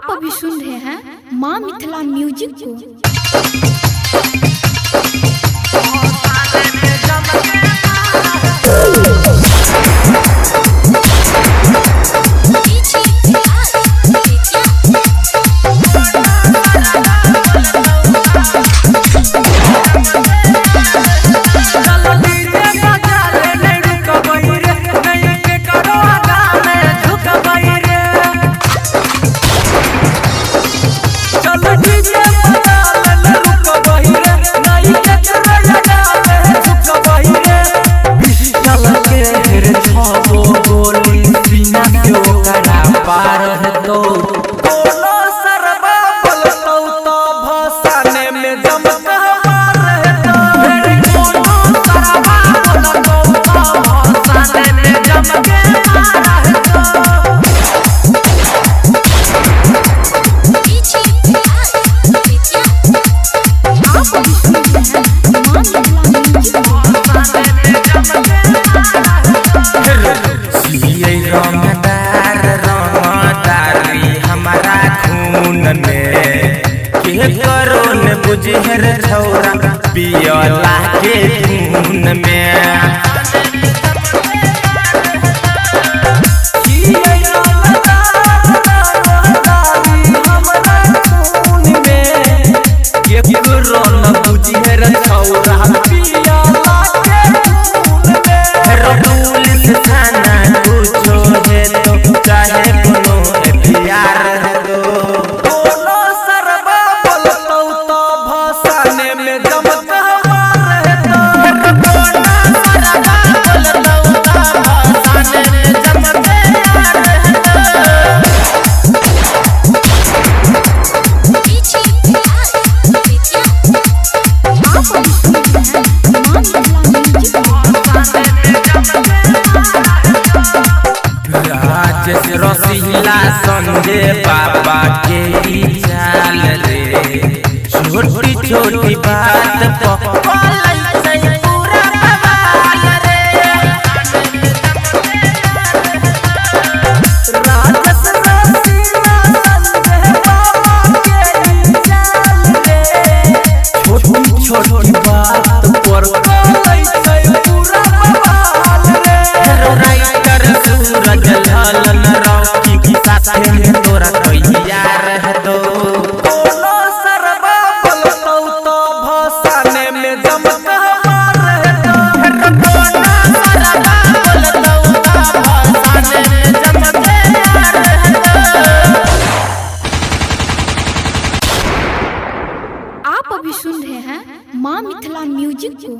आप अभी सुन रहे हैं माँ मिथिला म्यूजिक को। पार है तो कोनो सरबा बोलतो तो भसाने में जमक हमार है तो कोनो सरबा बोलतो तो भसाने में जमक हमार है तो के करो न बुझहर छौरा पियला के खून में करो न बुझहर छौरा पियला के खून में पुलिस थाना पूछो है तो चाहे कोनो प्यार है तो रसीला संजय बाबा के चाल रे छोटी छोटी बात पूरा बवाल रे राजस रसीला संजय बाबा के चाल रे छोटी छोटी बात पर पूरा बवाल रे राइटर सूरज लालन तोरा तैयार है तो कोनो सरबा बोलतो तो भसाने में जमक हमार है तो कोनो सरबा बोलतो तो भसाने में जमक हमार है तो। आप अभी सुन रहे हैं माँ मिथिला म्यूजिक को।